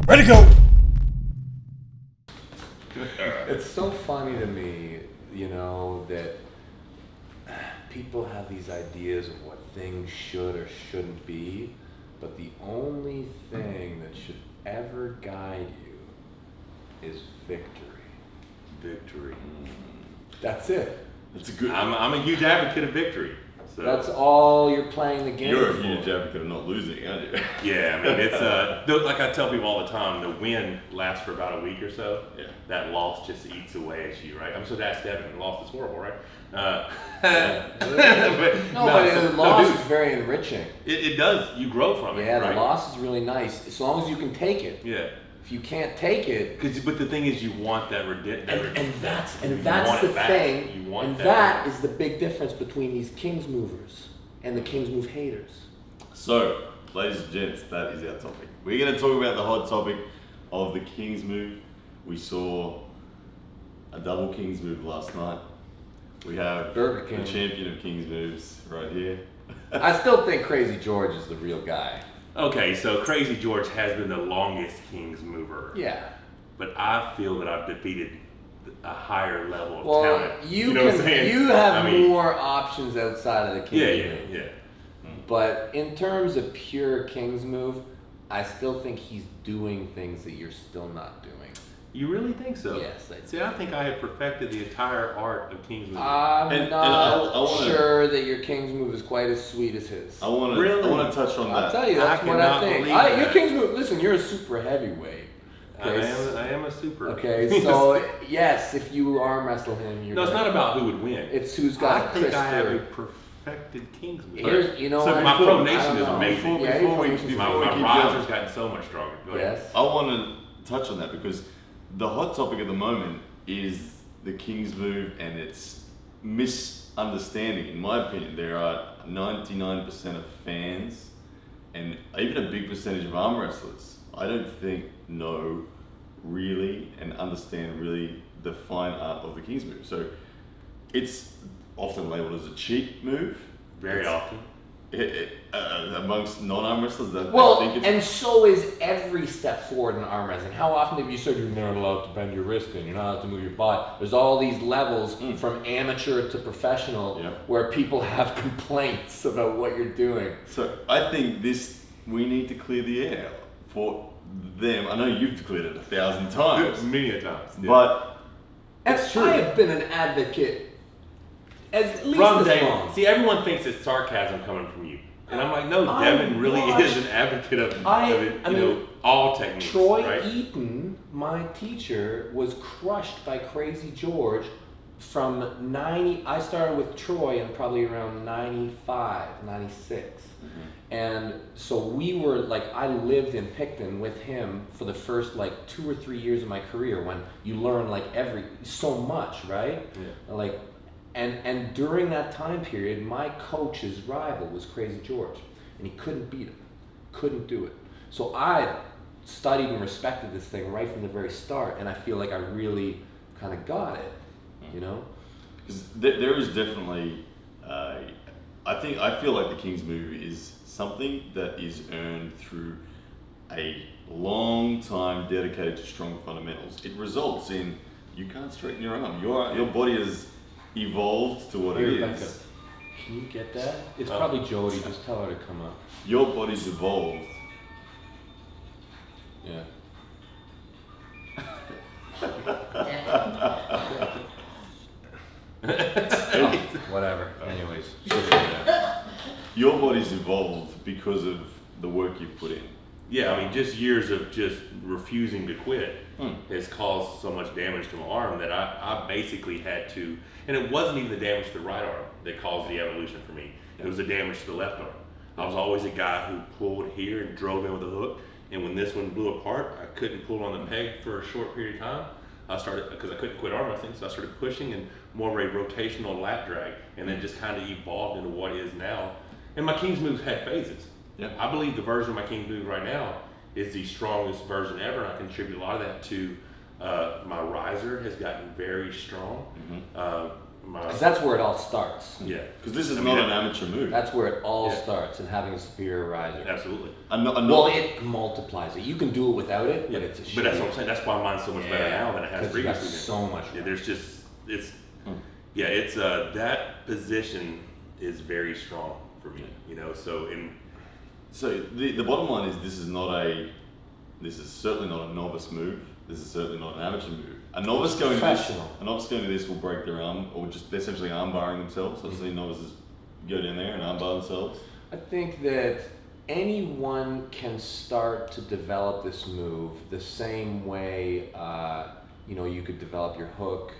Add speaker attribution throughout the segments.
Speaker 1: Ready to go!
Speaker 2: It's so funny to me, you know, that people have these ideas of what things should or shouldn't be, but the only thing that should ever guide you is victory.
Speaker 3: Victory.
Speaker 2: That's it.
Speaker 3: That's a good.
Speaker 1: I'm a huge advocate of victory. So.
Speaker 2: That's all you're playing the game
Speaker 3: You're
Speaker 2: for.
Speaker 3: a huge advocate of not losing, aren't you?
Speaker 1: Yeah, I mean, it's like I tell people all the time, the win lasts for about a week or so.
Speaker 3: Yeah.
Speaker 1: That loss just eats away at you, right? I'm supposed to ask Devon, the loss is horrible, right?
Speaker 2: But the loss is very enriching.
Speaker 1: It does. You grow from it,
Speaker 2: Yeah,
Speaker 1: right?
Speaker 2: the loss is really nice, as long as you can take it.
Speaker 1: Yeah.
Speaker 2: If you can't take it,
Speaker 1: But the thing is, you want that
Speaker 2: and that's
Speaker 1: you
Speaker 2: the
Speaker 1: want it back.
Speaker 2: thing,
Speaker 1: You want
Speaker 2: and
Speaker 1: that
Speaker 2: that
Speaker 1: back.
Speaker 2: is the big difference between these Kings movers and the Kings move haters.
Speaker 3: So, ladies and gents, that is our topic. We're going to talk about the hot topic of the Kings move. We saw a double Kings move last night. We have
Speaker 2: Burger King.
Speaker 3: the champion of Kings moves right here.
Speaker 2: I still think Crazy George is the real guy.
Speaker 1: Okay, so Crazy George has been the longest Kings mover.
Speaker 2: Yeah.
Speaker 1: But I feel that I've defeated a higher level of
Speaker 2: Well,
Speaker 1: talent.
Speaker 2: you
Speaker 1: know what I'm saying?
Speaker 2: you have
Speaker 1: I mean,
Speaker 2: more options outside of the Kings move.
Speaker 1: Yeah.
Speaker 2: But in terms of pure Kings move, I still think he's doing things that you're still not doing.
Speaker 1: You really think so?
Speaker 2: Yes, I do.
Speaker 1: See, I think I have perfected the entire art of Kings moving.
Speaker 2: I'm not
Speaker 3: I wanna,
Speaker 2: sure that your King's move is quite as sweet as his.
Speaker 3: I want
Speaker 1: Really?
Speaker 3: to touch on
Speaker 2: I'll
Speaker 3: that.
Speaker 2: tell you, that's
Speaker 1: I
Speaker 2: what I
Speaker 1: cannot
Speaker 2: think.
Speaker 1: believe that.
Speaker 2: Your King's move, listen, you're a super heavyweight.
Speaker 1: I am a super.
Speaker 2: Okay, so yes, if you arm wrestle him, you're
Speaker 1: No, it's
Speaker 2: gonna-
Speaker 1: not about who would win.
Speaker 2: It's who's got
Speaker 1: I think I have a
Speaker 2: crisper.
Speaker 1: perfected Kings move.
Speaker 2: Here's, you know
Speaker 1: so
Speaker 2: what?
Speaker 1: my
Speaker 2: I
Speaker 1: pronation
Speaker 2: don't
Speaker 1: is
Speaker 2: know.
Speaker 1: amazing.
Speaker 2: Yeah,
Speaker 3: Before
Speaker 2: your
Speaker 3: we-
Speaker 2: pronation's
Speaker 3: before
Speaker 1: My,
Speaker 3: we
Speaker 1: my
Speaker 3: keep
Speaker 1: riser's
Speaker 3: going.
Speaker 1: gotten so much stronger. Go ahead.
Speaker 2: Yes.
Speaker 3: I want to touch on that because the hot topic at the moment is the Kings move and its misunderstanding. In my opinion, there are 99% of fans and even a big percentage of arm wrestlers I don't think know really and understand really the fine art of the Kings move. So it's often labeled as a cheap move.
Speaker 1: Very often.
Speaker 3: Amongst non-arm wrestlers that
Speaker 2: Well,
Speaker 3: think it's
Speaker 2: and so is every step forward in arm wrestling. How often have you said you're not allowed to bend your wrist and you're not allowed to move your body? There's all these levels from amateur to professional
Speaker 3: Yeah.
Speaker 2: where people have complaints about what you're doing.
Speaker 3: So I think we need to clear the air for them. I know you've cleared it 1,000 times,
Speaker 1: Many a times. Yeah.
Speaker 3: but
Speaker 2: And
Speaker 3: it's true.
Speaker 2: I have been an advocate at least
Speaker 1: From
Speaker 2: as
Speaker 1: day
Speaker 2: long.
Speaker 1: one. See, everyone thinks it's sarcasm coming from you. And I'm like, no,
Speaker 2: I
Speaker 1: Devon really
Speaker 2: watched-
Speaker 1: is an advocate of,
Speaker 2: I
Speaker 1: you
Speaker 2: mean,
Speaker 1: know, all techniques.
Speaker 2: Troy
Speaker 1: right?
Speaker 2: Eaton, my teacher, was crushed by Crazy George from 90. I started with Troy in probably around 95, 96. And so we were like, I lived in Picton with him for the first like 2 or 3 years of my career when you learn like so much, right?
Speaker 1: Yeah.
Speaker 2: Like, and during that time period, my coach's rival was Crazy George, and he couldn't beat him, couldn't do it. So I studied and respected this thing right from the very start, and I feel like I really kind of got it, you know?
Speaker 3: 'Cause there is definitely, I feel like the Kings move is something that is earned through a long time dedicated to strong fundamentals. It results in you can't straighten your arm. Your body has evolved to what
Speaker 2: Hey,
Speaker 3: it
Speaker 2: Rebecca,
Speaker 3: is.
Speaker 2: can you get that? It's probably Jody. Just tell her to come up.
Speaker 3: Your body's evolved.
Speaker 2: Yeah. Whatever. Anyways.
Speaker 3: Your body's evolved because of the work you've put in.
Speaker 1: Yeah, I mean, just years of just refusing to quit has caused so much damage to my arm that I basically had to, and it wasn't even the damage to the right arm that caused the evolution for me. It was the damage to the left arm. I was always a guy who pulled here and drove in with a hook, and when this one blew apart, I couldn't pull on the peg for a short period of time. I started, because I couldn't quit arm wrestling, so I started pushing and more of a rotational lat drag, and then just kind of evolved into what is now. And my Kings moves had phases.
Speaker 3: Yeah.
Speaker 1: I believe the version of my Kings move right now is the strongest version ever, and I contribute a lot of that to my riser has gotten very strong.
Speaker 2: Because that's where it all starts.
Speaker 1: Yeah.
Speaker 3: Because this is not an amateur move.
Speaker 2: That's where it all starts, and having a superior riser.
Speaker 1: Absolutely.
Speaker 2: Well, it multiplies it. You can do it without it, but it's a shame.
Speaker 1: But that's what I'm saying. That's why mine's so much better now than it has previously been.
Speaker 2: So much.
Speaker 1: Yeah, there's just it's that position is very strong for me. So
Speaker 3: the bottom line is this is certainly not a novice move. This is certainly not an amateur move. A novice going to this will break their arm, or just essentially arm barring themselves. I've seen novices go down there and arm bar themselves.
Speaker 2: I think that anyone can start to develop this move the same way you could develop your hook.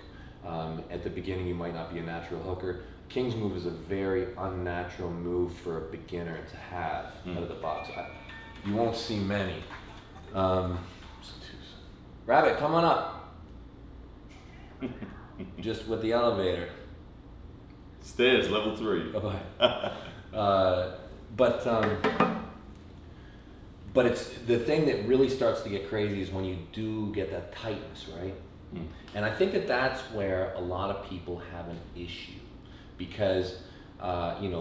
Speaker 2: At the beginning, you might not be a natural hooker. King's move is a very unnatural move for a beginner to have out of the box. You won't see many. Rabbit, come on up. Just with the elevator.
Speaker 3: Stairs, level 3.
Speaker 2: But it's the thing that really starts to get crazy is when you do get that tightness, right? And I think that that's where a lot of people have an issue because,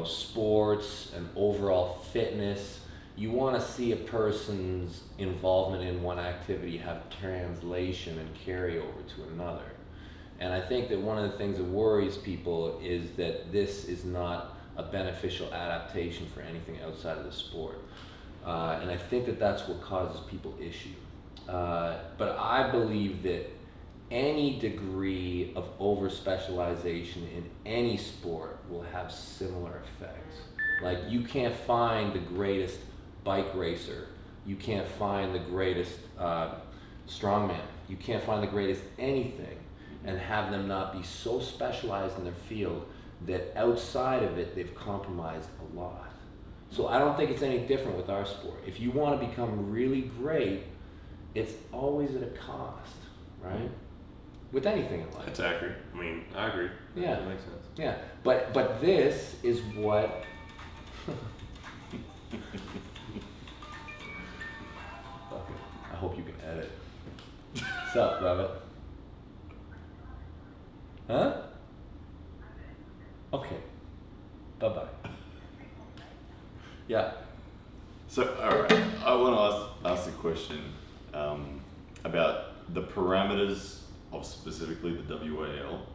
Speaker 2: sports and overall fitness, you want to see a person's involvement in one activity have translation and carry over to another. And I think that one of the things that worries people is that this is not a beneficial adaptation for anything outside of the sport. And I think that that's what causes people issue. But I believe that any degree of over-specialization in any sport will have similar effects. Like, you can't find the greatest bike racer, you can't find the greatest strongman, you can't find the greatest anything and have them not be so specialized in their field that outside of it they've compromised a lot. So I don't think it's any different with our sport. If you want to become really great, it's always at a cost, right? With anything in life.
Speaker 1: that's accurate. I mean, I agree.
Speaker 2: Yeah.
Speaker 1: That makes sense.
Speaker 2: Yeah, but this is what I hope you can edit. What's up, Rabbit? Huh? Okay. Bye-bye. Yeah.
Speaker 3: So, alright, I want to ask a question about the parameters of specifically the WAL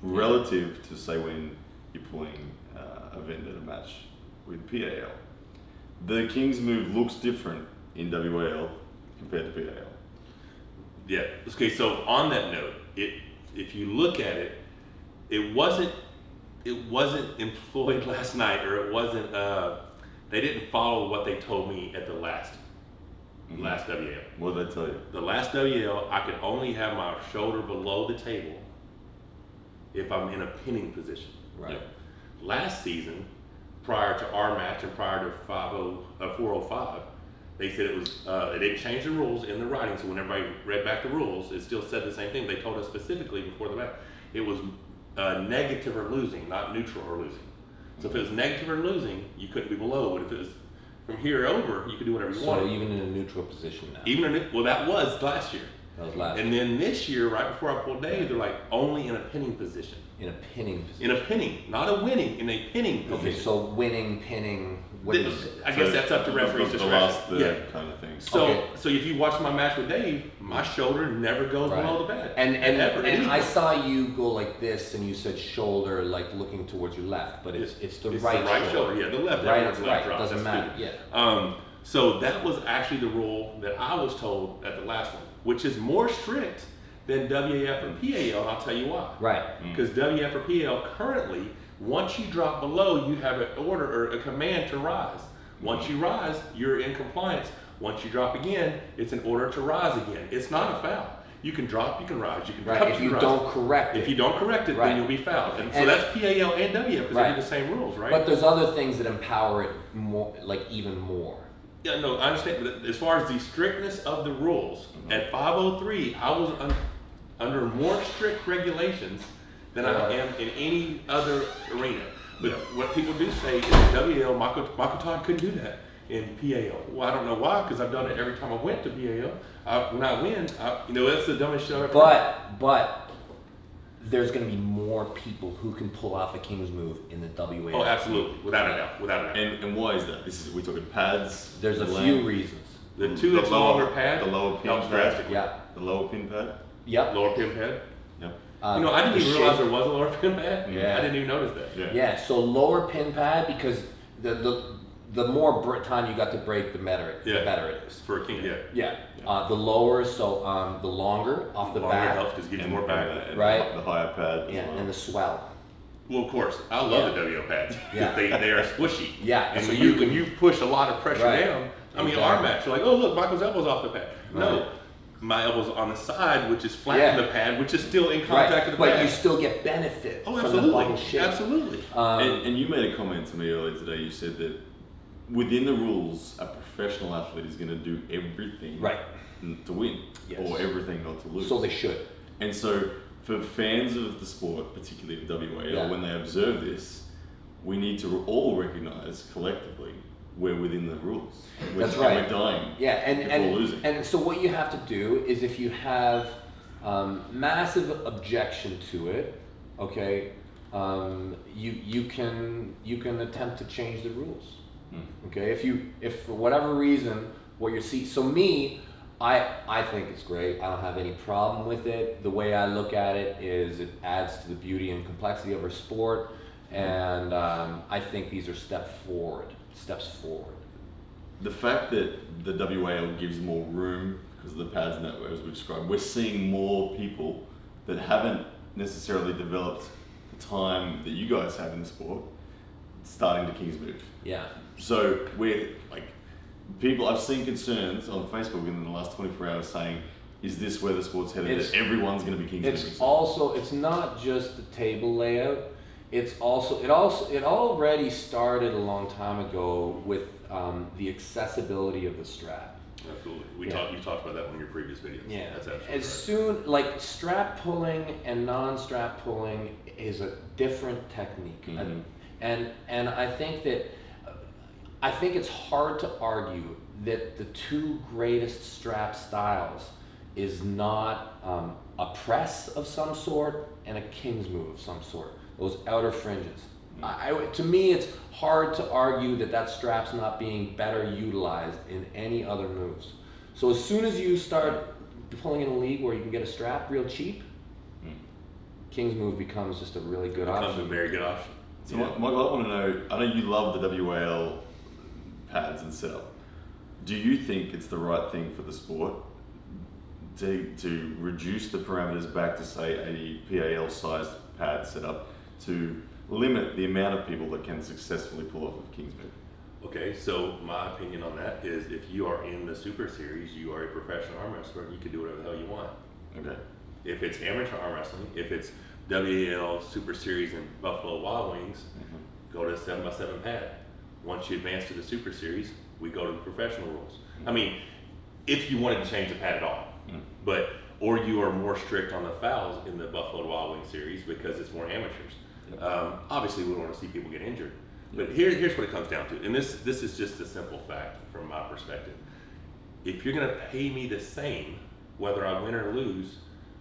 Speaker 3: relative to, say, when you're pulling a vendetta match with PAL. The King's move looks different in WAL compared to PAL.
Speaker 1: Yeah. Okay. So on that note, if you look at it, it wasn't employed last night, or it wasn't. They didn't follow what they told me at the last WL.
Speaker 3: What did they tell you?
Speaker 1: The last WL, I could only have my shoulder below the table if I'm in a pinning position.
Speaker 2: Right.
Speaker 3: Yep.
Speaker 1: Last season, prior to our match and prior to 405, they said it was, they didn't change the rules in the writing, so when everybody read back the rules, it still said the same thing. They told us specifically before the match. It was negative or losing, not neutral or losing. So if it was negative or losing, you couldn't be below, but if it was from here over, you could do whatever you wanted.
Speaker 2: So even in a neutral position now.
Speaker 1: Well, that was last year.
Speaker 2: That was last
Speaker 1: And then this year, right before I pulled Dave, they're like, only in a pinning position.
Speaker 2: In a pinning position.
Speaker 1: In a pinning, not a winning, in a pinning position.
Speaker 2: Okay, so winning, pinning, what is it?
Speaker 1: I guess that's up to referee's
Speaker 3: the
Speaker 1: discretion.
Speaker 3: last third kind of thing.
Speaker 1: So if you watch my match with Dave, my shoulder never goes
Speaker 2: Right.
Speaker 1: below the bed.
Speaker 2: And
Speaker 1: Ever.
Speaker 2: I saw you go like this, and you said shoulder, like looking towards your left, but it's the
Speaker 1: It's
Speaker 2: right
Speaker 1: the right shoulder. Yeah, the left.
Speaker 2: Right,
Speaker 1: everyone's left
Speaker 2: right.
Speaker 1: drop.
Speaker 2: Doesn't
Speaker 1: That's
Speaker 2: matter.
Speaker 1: good.
Speaker 2: Yeah.
Speaker 1: So that was actually the rule that I was told at the last one, which is more strict than WAF or PAL, and I'll tell you why.
Speaker 2: Right.
Speaker 1: Because WF or PL currently, once you drop below, you have an order or a command to rise. Once you rise, you're in compliance. Once you drop again, it's an order to rise again. It's not a foul. You can drop, you can rise, you can drop,
Speaker 2: Right. If
Speaker 1: you
Speaker 2: you
Speaker 1: can
Speaker 2: don't
Speaker 1: rise.
Speaker 2: correct it.
Speaker 1: If you don't correct it,
Speaker 2: Right.
Speaker 1: then you'll be fouled. And so
Speaker 2: And-
Speaker 1: that's PAL and WF because
Speaker 2: Right.
Speaker 1: they do the same rules, right?
Speaker 2: But there's other things that empower it more, like even more.
Speaker 1: Yeah, no, I understand. But as far as the strictness of the rules, at 503, I was under more strict regulations than I am in any other arena. But what people do say is WL, Michael Todd couldn't do that in PAL. Well, I don't know why, because I've done it every time I went to PAL. When I win, that's the dumbest shit I've ever done.
Speaker 2: But there's going to be more people who can pull off a King's move in the WA.
Speaker 1: Oh, absolutely, without a doubt, without a doubt.
Speaker 3: And why is that? We're talking pads.
Speaker 2: There's a
Speaker 3: the
Speaker 2: few
Speaker 3: length,
Speaker 2: reasons.
Speaker 1: The 2 inch longer pad,
Speaker 3: the lower pin
Speaker 1: helps
Speaker 3: pad.
Speaker 1: drastically.
Speaker 2: Yeah.
Speaker 3: The lower pin pad.
Speaker 2: Yep.
Speaker 1: Lower pin pad.
Speaker 3: Yep.
Speaker 1: I didn't
Speaker 2: the
Speaker 1: even realize
Speaker 2: shape-
Speaker 1: there was a lower pin pad.
Speaker 2: Yeah.
Speaker 1: I didn't even notice that.
Speaker 3: Yeah.
Speaker 2: Yeah, so lower pin pad because the more time you got to break, the better it is.
Speaker 1: For a king, yeah.
Speaker 2: Yeah. The lower, so the longer off the
Speaker 1: Longer
Speaker 2: back.
Speaker 1: helps because it gives you more back.
Speaker 3: And
Speaker 2: Right.
Speaker 3: The higher pad. as
Speaker 2: Yeah,
Speaker 3: well.
Speaker 2: and the swell.
Speaker 1: Well, of course, I love the WO pads
Speaker 2: Yeah.
Speaker 1: because they are squishy.
Speaker 2: Yeah,
Speaker 1: And
Speaker 2: so
Speaker 1: when
Speaker 2: you
Speaker 1: when you push a lot of pressure
Speaker 2: Right.
Speaker 1: down, I mean,
Speaker 2: Exactly.
Speaker 1: our match, you're like, oh look, Michael's elbow's off the pad. No,
Speaker 2: Right.
Speaker 1: my elbow's on the side, which is flat
Speaker 2: Yeah.
Speaker 1: in the pad, which is still in contact
Speaker 2: Right,
Speaker 1: with the
Speaker 2: but
Speaker 1: pad.
Speaker 2: you still get benefit
Speaker 1: Oh,
Speaker 2: from the
Speaker 1: absolutely,
Speaker 2: bubble shape.
Speaker 1: absolutely.
Speaker 3: And you made a comment to me earlier today. You said that within the rules, a professional athlete is going to do everything
Speaker 2: Right.
Speaker 3: to win,
Speaker 2: Yes.
Speaker 3: or everything not to lose.
Speaker 2: So they should.
Speaker 3: And so, for fans of the sport, particularly the WAL,
Speaker 2: Yeah.
Speaker 3: when they observe this, we need to all recognise collectively we're within the rules.
Speaker 2: That's right.
Speaker 3: We're dying.
Speaker 2: Yeah,
Speaker 3: before losing.
Speaker 2: and so what you have to do is if you have massive objection to it, okay, you can attempt to change the rules. Okay, if for whatever reason what you're seeing, so me, I think it's great. I don't have any problem with it. The way I look at it is it adds to the beauty and complexity of our sport, and I think these are steps forward.
Speaker 3: The fact that the WAL gives more room because of the pads and that, as we described, we're seeing more people that haven't necessarily developed the time that you guys have in the sport starting to King's move.
Speaker 2: Yeah.
Speaker 3: So we're like, people, I've seen concerns on Facebook in the last 24 hours saying, is this where the sport's headed?
Speaker 2: It's-
Speaker 3: That everyone's going to be King's moving?
Speaker 2: It's also, it's not just the table layout. It already started a long time ago with the accessibility of the strap.
Speaker 1: Absolutely.
Speaker 2: Yeah.
Speaker 1: You talked about that in your previous videos.
Speaker 2: Yeah.
Speaker 1: That's absolutely
Speaker 2: As
Speaker 1: right.
Speaker 2: soon, like strap pulling and non-strap pulling is a different technique.
Speaker 3: Mhm.
Speaker 2: And I think it's hard to argue that the two greatest strap styles is not a press of some sort and a King's move of some sort. Those outer fringes. To me, it's hard to argue that strap's not being better utilized in any other moves. So as soon as you start pulling in a league where you can get a strap real cheap, King's move becomes just a really good
Speaker 1: Becomes
Speaker 2: option.
Speaker 1: a very good option.
Speaker 3: So Michael, I want to know, I know you love the WAL pads and setup. Do you think it's the right thing for the sport to reduce the parameters back to say a PAL sized pad setup to limit the amount of people that can successfully pull off a King's move?
Speaker 1: Okay, so my opinion on that is if you are in the Super Series, you are a professional arm wrestler and you can do whatever the hell you want.
Speaker 3: Okay.
Speaker 1: If it's amateur arm wrestling, if it's WAL Super Series and Buffalo Wild Wings, go to 7x7 pad. Once you advance to the Super Series, we go to the professional rules. I mean, if you wanted to change the pad at all, or you are more strict on the fouls in the Buffalo Wild Wings series because it's more amateurs. Obviously, we don't want to see people get injured. But here's what it comes down to, and this is just a simple fact from my perspective. If you're going to pay me the same, whether I win or lose,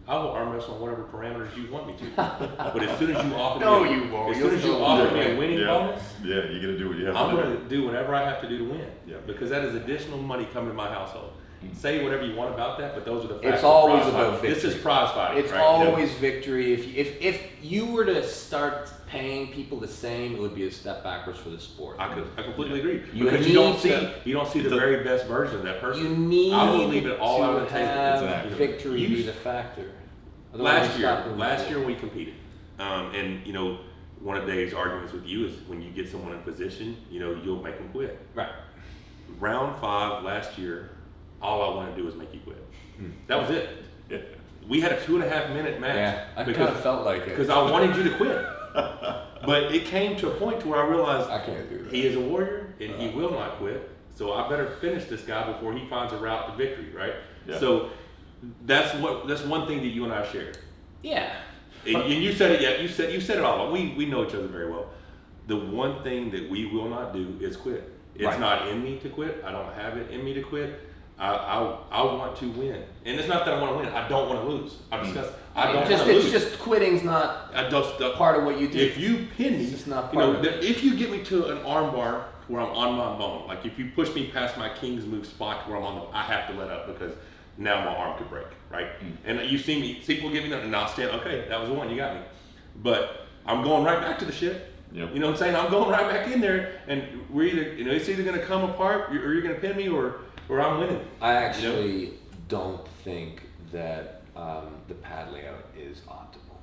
Speaker 1: I will arm wrestle on whatever parameters you want me to. But as soon as you offer
Speaker 2: No,
Speaker 1: me,
Speaker 2: you won't.
Speaker 1: as soon as you
Speaker 2: You'll
Speaker 1: offer
Speaker 2: still
Speaker 1: me a
Speaker 2: win.
Speaker 1: winning bonus,
Speaker 3: Yeah, you're going to do what you have
Speaker 1: I'm
Speaker 3: to do.
Speaker 1: going to do whatever I have to do to win.
Speaker 3: Yeah.
Speaker 1: Because that is additional money coming to my household. Say whatever you want about that, but those are the facts.
Speaker 2: It's
Speaker 1: of
Speaker 2: always
Speaker 1: prize
Speaker 2: about
Speaker 1: fighting. This
Speaker 2: victory.
Speaker 1: is prize fighting.
Speaker 2: It's
Speaker 1: right?
Speaker 2: always victory. If you were to start paying people the same, it would be a step backwards for the sport.
Speaker 1: I completely agree.
Speaker 2: You
Speaker 1: Because
Speaker 2: need
Speaker 1: you don't see the very best version of that person.
Speaker 2: You need
Speaker 1: I will leave it all
Speaker 2: to
Speaker 1: out on the table.
Speaker 2: have
Speaker 3: Exactly.
Speaker 2: victory
Speaker 1: You-
Speaker 2: be the factor. Otherwise you stop moving
Speaker 1: Last year
Speaker 2: forward.
Speaker 1: we competed, and one of Dave's arguments with you is when you get someone in position, you'll make them quit.
Speaker 2: Right.
Speaker 1: Round 5 last year, all I wanted to do was make you quit. That was it. We had a 2.5 minute match.
Speaker 2: Yeah, I kind of felt like it.
Speaker 1: because I wanted you to quit. But it came to a point to where I realized
Speaker 2: I can't do that.
Speaker 1: he is a warrior and he will not quit. So I better finish this guy before he finds a route to victory, right?
Speaker 3: Yeah.
Speaker 1: So that's one thing that you and I share.
Speaker 2: Yeah.
Speaker 1: And you said it. Yeah, you said it all. We know each other very well. The one thing that we will not do is quit. It's
Speaker 2: Right.
Speaker 1: not in me to quit. I don't have it in me to quit. I want to win, and it's not that I want to win. I don't want to lose. I've discussed. I don't want to
Speaker 2: It's
Speaker 1: lose.
Speaker 2: just quitting's not part of what you do.
Speaker 1: If you pin me,
Speaker 2: It's just not
Speaker 1: you
Speaker 2: part
Speaker 1: know,
Speaker 2: of it.
Speaker 1: if you get me to an arm bar where I'm on my bone, like if you push me past my king's move spot where I'm on I have to let up because now my arm could break, right? And you see me, people give me that, and I'll stand. Okay, that was the one, you got me. But I'm going right back to the shit.
Speaker 3: Yep.
Speaker 1: You know what I'm saying? I'm going right back in there, and we're either, you know, it's either going to come apart, or you're going to pin me, or I'm winning.
Speaker 2: I actually don't think that the pad layout is optimal.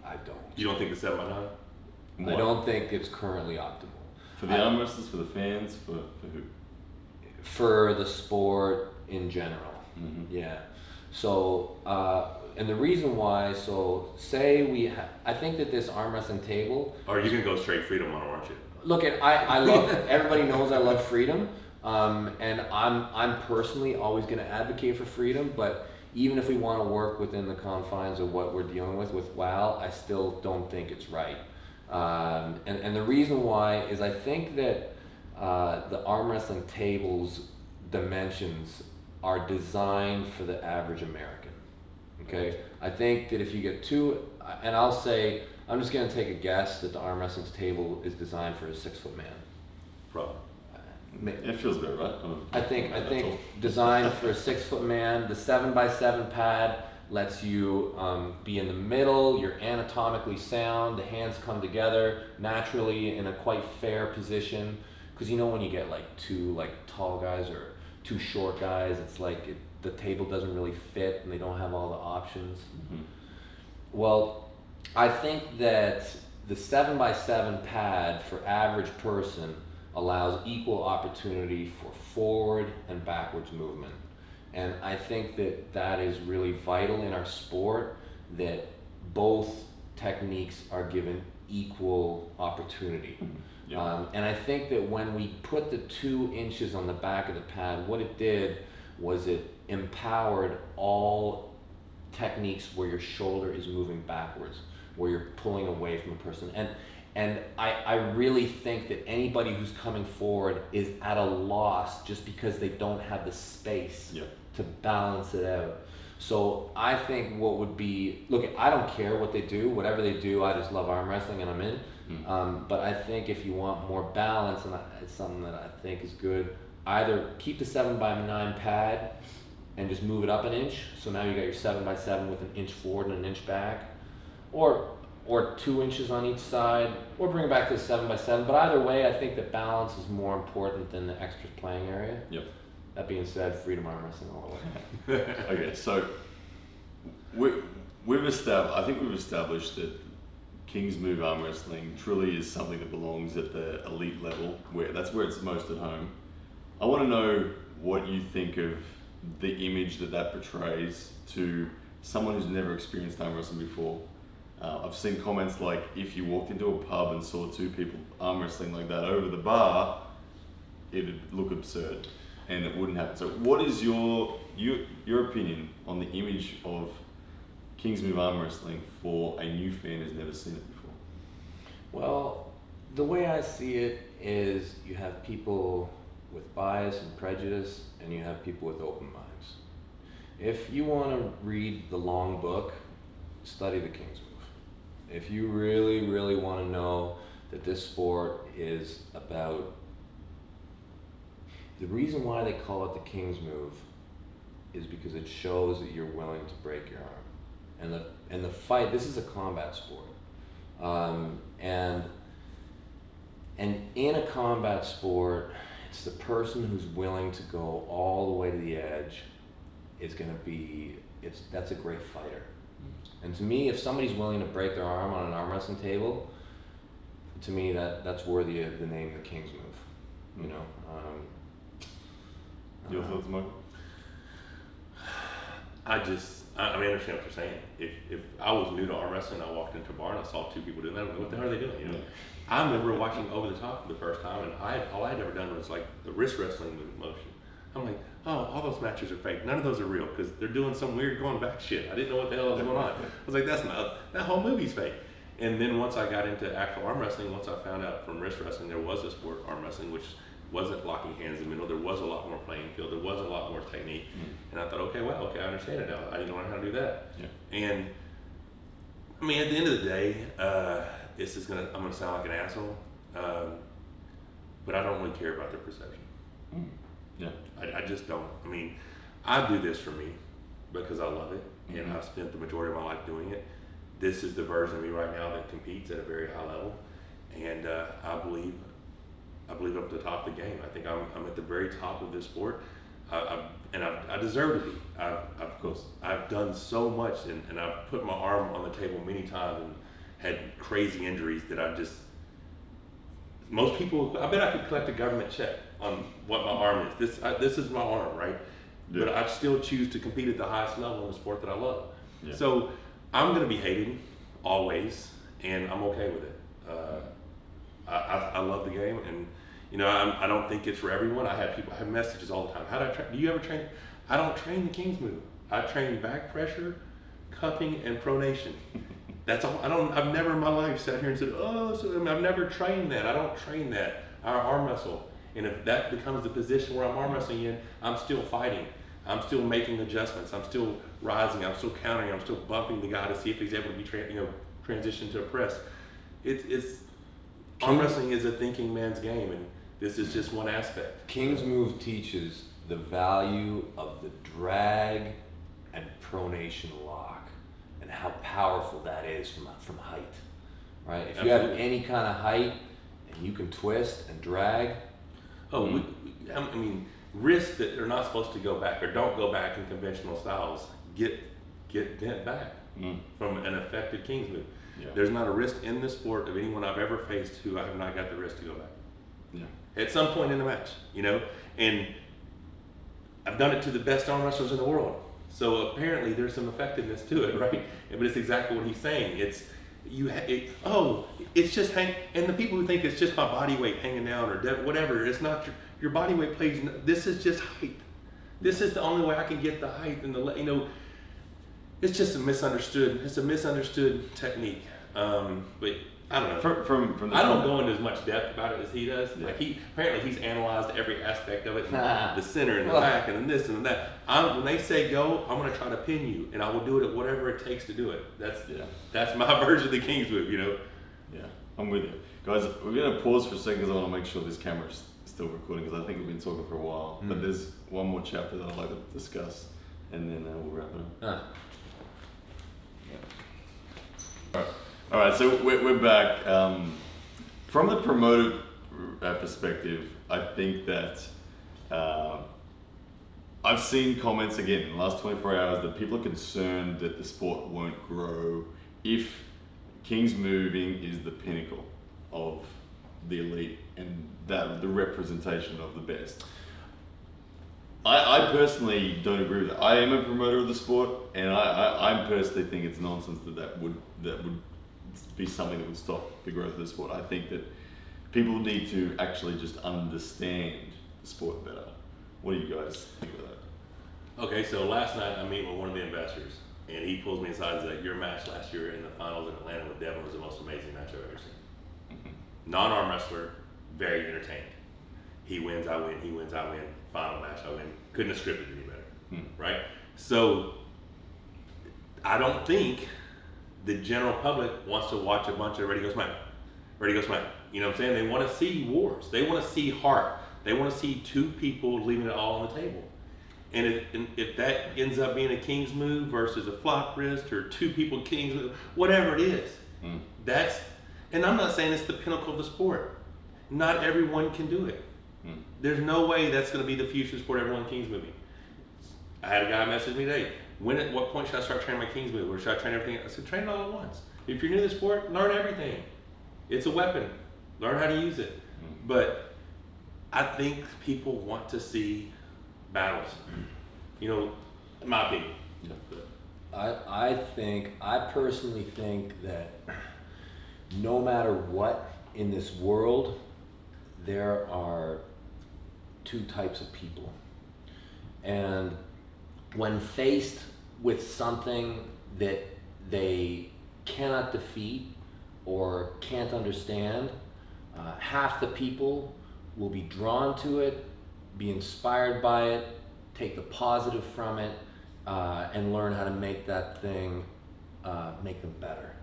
Speaker 2: I don't.
Speaker 1: You don't think the 7x9?
Speaker 2: I don't think it's currently optimal.
Speaker 3: For the arm wrestlers, for the fans, for who?
Speaker 2: For the sport in general. Yeah. So, and the reason why, so say I think that this arm wrestling table.
Speaker 1: Or you're going to go straight freedom on, aren't you?
Speaker 2: Look, I love, everybody knows I love freedom. And I'm personally always going to advocate for freedom, but even if we want to work within the confines of what we're dealing with WoW, I still don't think it's right. And the reason why is I think that the arm wrestling table's dimensions are designed for the average American. Okay, I think that if you get two, and I'll say, I'm just going to take a guess that the arm wrestling table is designed for a 6-foot man.
Speaker 1: Probably.
Speaker 3: It feels about right.
Speaker 2: I think designed for a 6-foot man. The 7x7 pad lets you be in the middle. You're anatomically sound. The hands come together naturally in a quite fair position. Because you know when you get like two like tall guys or two short guys, it's like the table doesn't really fit and they don't have all the options. Well, I think that the 7x7 pad for average person allows equal opportunity for forward and backwards movement. And I think that that is really vital in our sport, that both techniques are given equal opportunity. And I think that when we put the 2 inches on the back of the pad, what it did was it empowered all techniques where your shoulder is moving backwards, where you're pulling away from a person. And I really think that anybody who's coming forward is at a loss just because they don't have the space to balance it out. So I think what would be, look, I don't care what they do, whatever they do, I just love arm wrestling and I'm in. But I think if you want more balance, and it's something that I think is good, either keep the 7x9 pad and just move it up an inch. So now you got your 7x7 with an inch forward and an inch back, or 2 inches on each side, or bring it back to the 7x7. But either way, I think that balance is more important than the extra playing area. That being said, freedom arm wrestling all the way.
Speaker 3: Okay, so I think we've established that King's Move arm wrestling truly is something that belongs at the elite level, that's where it's most at home. I want to know what you think of the image that portrays to someone who's never experienced arm wrestling before. I've seen comments like, if you walked into a pub and saw 2 people arm wrestling like that over the bar, it'd look absurd and it wouldn't happen. So what is your opinion on the image of King's Move arm wrestling for a new fan who's never seen it before?
Speaker 2: Well, the way I see it is you have people with bias and prejudice, and you have people with open minds. If you want to read the long book, study the King's Move. If you really, really want to know that this sport is about, the reason why they call it the King's Move is because it shows that you're willing to break your arm. And the fight, this is a combat sport. And in a combat sport, it's the person who's willing to go all the way to the edge is going to be, that's a great fighter. And to me, if somebody's willing to break their arm on an arm wrestling table, to me that's worthy of the name the King's Move. You know.
Speaker 3: Your thoughts, Michael?
Speaker 1: I understand what you're saying. If I was new to arm wrestling, I walked into a bar and I saw 2 people doing that, what the hell are they doing? You know. I remember watching Over the Top for the first time, and all I'd ever done was like the wrist wrestling motion. I'm like, oh, all those matches are fake. None of those are real because they're doing some weird going back shit. I didn't know what the hell was going on. I was like, that whole movie's fake. And then once I got into actual arm wrestling, once I found out from wrist wrestling there was a sport, arm wrestling, which wasn't locking hands in the middle. There was a lot more playing field. There was a lot more technique. And I thought, okay, I understand it now. I need to learn how to do that.
Speaker 3: Yeah.
Speaker 1: And I mean, at the end of the day, I'm gonna sound like an asshole, but I don't really care about their perception.
Speaker 3: Yeah.
Speaker 1: I just don't. I mean, I do this for me because I love it, and I've spent the majority of my life doing it. This is the version of me right now that competes at a very high level, and I believe up to the top of the game. I think I'm at the very top of this sport, I deserve to be.
Speaker 3: Of course.
Speaker 1: I've done so much, and I've put my arm on the table many times and had crazy injuries that most people, I bet I could collect a government check on what my arm is. This is my arm, right? Yeah. But I still choose to compete at the highest level in the sport that I love. Yeah. So I'm going to be hated always, and I'm okay with it. I love the game, and I don't think it's for everyone. I have messages all the time. How do I train? Do you ever train? I don't train the King's move. I train back pressure, cupping, and pronation. That's all. I've never in my life sat here and said, I've never trained that. I don't train that. Our arm wrestle. And if that becomes the position where I'm arm wrestling in, I'm still fighting. I'm still making adjustments. I'm still rising. I'm still countering. I'm still bumping the guy to see if he's able to be transition to a press. Arm wrestling is a thinking man's game, and this is just one aspect.
Speaker 2: King's move teaches the value of the drag and pronation lock, and how powerful that is from height, right? If you have any kind of height and you can twist and drag.
Speaker 1: I mean, wrists that are not supposed to go back or don't go back in conventional styles get bent back from an effective King's move. Yeah. There's not a wrist in this sport of anyone I've ever faced who I have not got the wrist to go back. Yeah. At some point in the match, and I've done it to the best arm wrestlers in the world. So apparently there's some effectiveness to it, right? But it's exactly what he's saying. It's just and the people who think it's just my body weight hanging down or whatever, it's not your body weight plays. This is just height. This is the only way I can get the height and it's just a misunderstood. It's a misunderstood technique. But I don't know. From I don't go into as much depth about it as he does. Yeah. Like apparently he's analyzed every aspect of it, the center and the back and then this and that. When they say go, I'm going to try to pin you, and I will do it at whatever it takes to do it. That's my version of the King's move,
Speaker 3: Yeah, I'm with you, guys. We're going to pause for a second because I want to make sure this camera's still recording because I think we've been talking for a while. But there's one more chapter that I'd like to discuss, and then we'll wrap it up. All right, so we're back. From the promoter perspective, I think that I've seen comments again in the last 24 hours that people are concerned that the sport won't grow if King's moving is the pinnacle of the elite and that the representation of the best. I personally don't agree with that. I am a promoter of the sport, and I personally think it's nonsense that would be something that would stop the growth of the sport. I think that people need to actually just understand the sport better. What do you guys think of that?
Speaker 1: Okay, so last night I meet with one of the investors, and he pulls me aside and says, your match last year in the finals in Atlanta with Devon was the most amazing match I've ever seen. Non-arm wrestler, very entertained. He wins, I win, he wins, I win. Final match, I win. Couldn't have scripted any better, right? So I don't think the general public wants to watch a bunch of Ready Go Smack. You know what I'm saying? They want to see wars. They want to see heart. They want to see two people leaving it all on the table. And if that ends up being a King's move versus a flop wrist or two people King's move, whatever it is, and I'm not saying it's the pinnacle of the sport. Not everyone can do it. There's no way that's going to be the future sport everyone King's moving. I had a guy message me today. At what point should I start training my King's move? Or should I train everything? I said, train it all at once. If you're new to the sport, learn everything. It's a weapon. Learn how to use it. But I think people want to see battles. In my opinion.
Speaker 2: I personally think that no matter what in this world, there are two types of people. And when faced with something that they cannot defeat or can't understand, half the people will be drawn to it, be inspired by it, take the positive from it, and learn how to make that thing, make them better.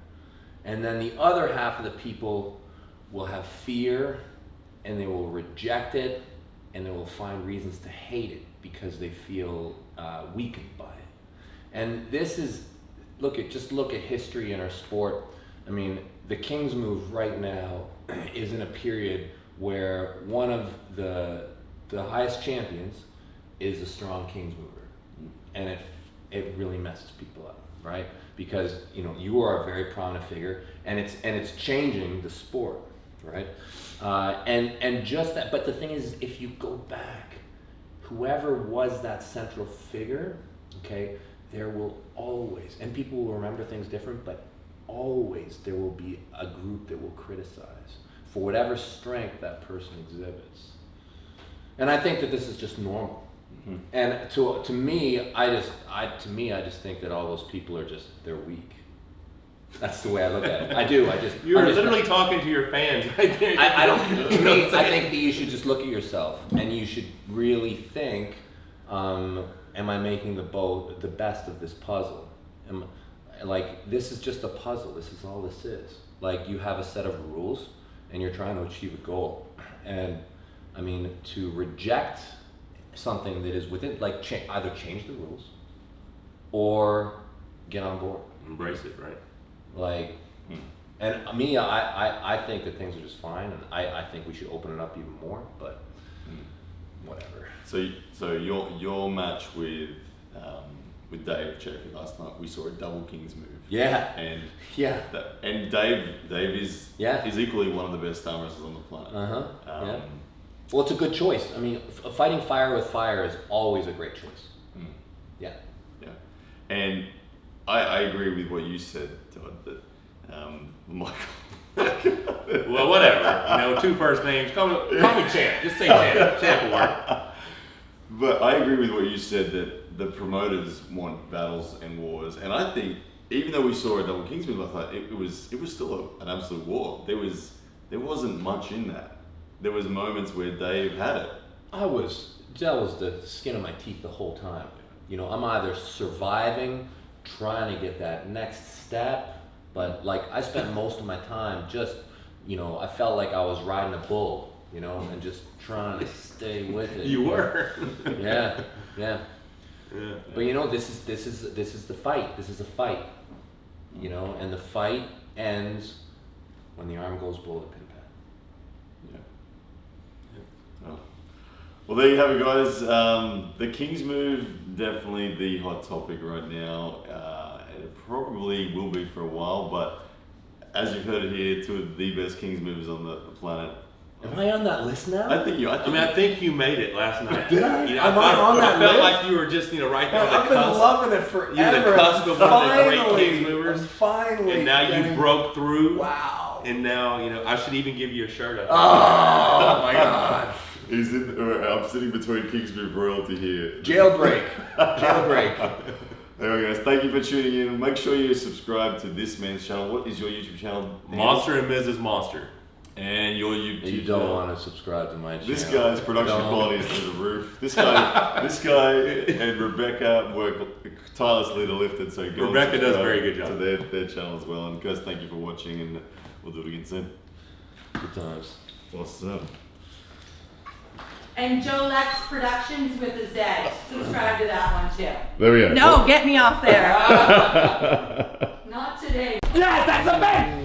Speaker 2: And then the other half of the people will have fear, and they will reject it, and they will find reasons to hate it because they feel weakened by it. And this is, look at history in our sport. I mean, the King's move right now is in a period where one of the highest champions is a strong King's mover, and it really messes people up, right? Because you are a very prominent figure, and it's changing the sport, right? And just that. But the thing is, if you go back, whoever was that central figure, okay, there will always, and people will remember things different, but always there will be a group that will criticize for whatever strength that person exhibits. And I think that this is just normal. Mm-hmm. And to me, I just think that all those people are they're weak. That's the way I look at it. I do.
Speaker 1: You're literally talking to your fans right there.
Speaker 2: I don't. To me, I think that you should just look at yourself, and you should really think, am I making the best of this puzzle? Like, this is just a puzzle. This is all this is. Like, you have a set of rules, and you're trying to achieve a goal. And I mean, to reject something that is within, like, either change the rules or get on board.
Speaker 1: Embrace it, right?
Speaker 2: Like, and me, I think that things are just fine, and I think we should open it up even more, but whatever.
Speaker 3: So your match with Dave Cherokee last night, we saw a double King's move.
Speaker 2: Yeah.
Speaker 3: And
Speaker 2: yeah.
Speaker 3: And Dave is equally one of the best arm wrestlers on the planet.
Speaker 2: Yeah. Well, it's a good choice. I mean, fighting fire with fire is always a great choice. Yeah.
Speaker 3: Yeah. And I agree with what you said, Todd, that Michael.
Speaker 1: Well, whatever. Two first names. Call me Champ. Just say Champ. Champ will work.
Speaker 3: But I agree with what you said, that the promoters want battles and wars, and I think even though we saw a double King's move last night, it was still an absolute war. There wasn't much in that. There was moments where Dave had it.
Speaker 2: That was the skin of my teeth the whole time. I'm either surviving, trying to get that next step, but like I spent most of my time just, I felt like I was riding a bull, and just trying to stay with it.
Speaker 1: You were.
Speaker 2: Yeah. But this is the fight. This is a fight, and the fight ends when the arm goes below the pin pad.
Speaker 3: Yeah. Oh. Well, there you have it, guys. The King's move, definitely the hot topic right now. And it probably will be for a while, but as you've heard it here, two of the best King's movers on the planet.
Speaker 2: Am I on that list now?
Speaker 3: I
Speaker 1: think you made it last night.
Speaker 2: Did I? Am I on that list?
Speaker 1: I felt like you were just, right there on the cusp.
Speaker 2: I've been loving it forever.
Speaker 1: You're the cusp of one of the great King's movers.
Speaker 2: Finally.
Speaker 1: And now you broke through.
Speaker 2: Wow.
Speaker 1: And now, I should even give you a shirt up.
Speaker 2: Oh my God.
Speaker 3: I'm sitting between King's Move royalty here.
Speaker 2: Jailbreak.
Speaker 3: There we go, guys. Thank you for tuning in. Make sure you subscribe to this man's channel. What is your YouTube channel?
Speaker 1: Monster and Mrs. Monster.
Speaker 3: And your YouTube
Speaker 2: You don't want to subscribe to my channel.
Speaker 3: This guy's production quality is through the roof. This guy and Rebecca work tirelessly to lift it. So
Speaker 1: Rebecca does a very good job.
Speaker 3: To their channel as well. And guys, thank you for watching, and we'll do it again soon.
Speaker 2: Good times.
Speaker 3: Awesome.
Speaker 4: And Joe Lex Productions with a Z. Subscribe to that one too.
Speaker 3: There we go.
Speaker 4: No, get me off there. Not today.
Speaker 2: Yes, that's a man!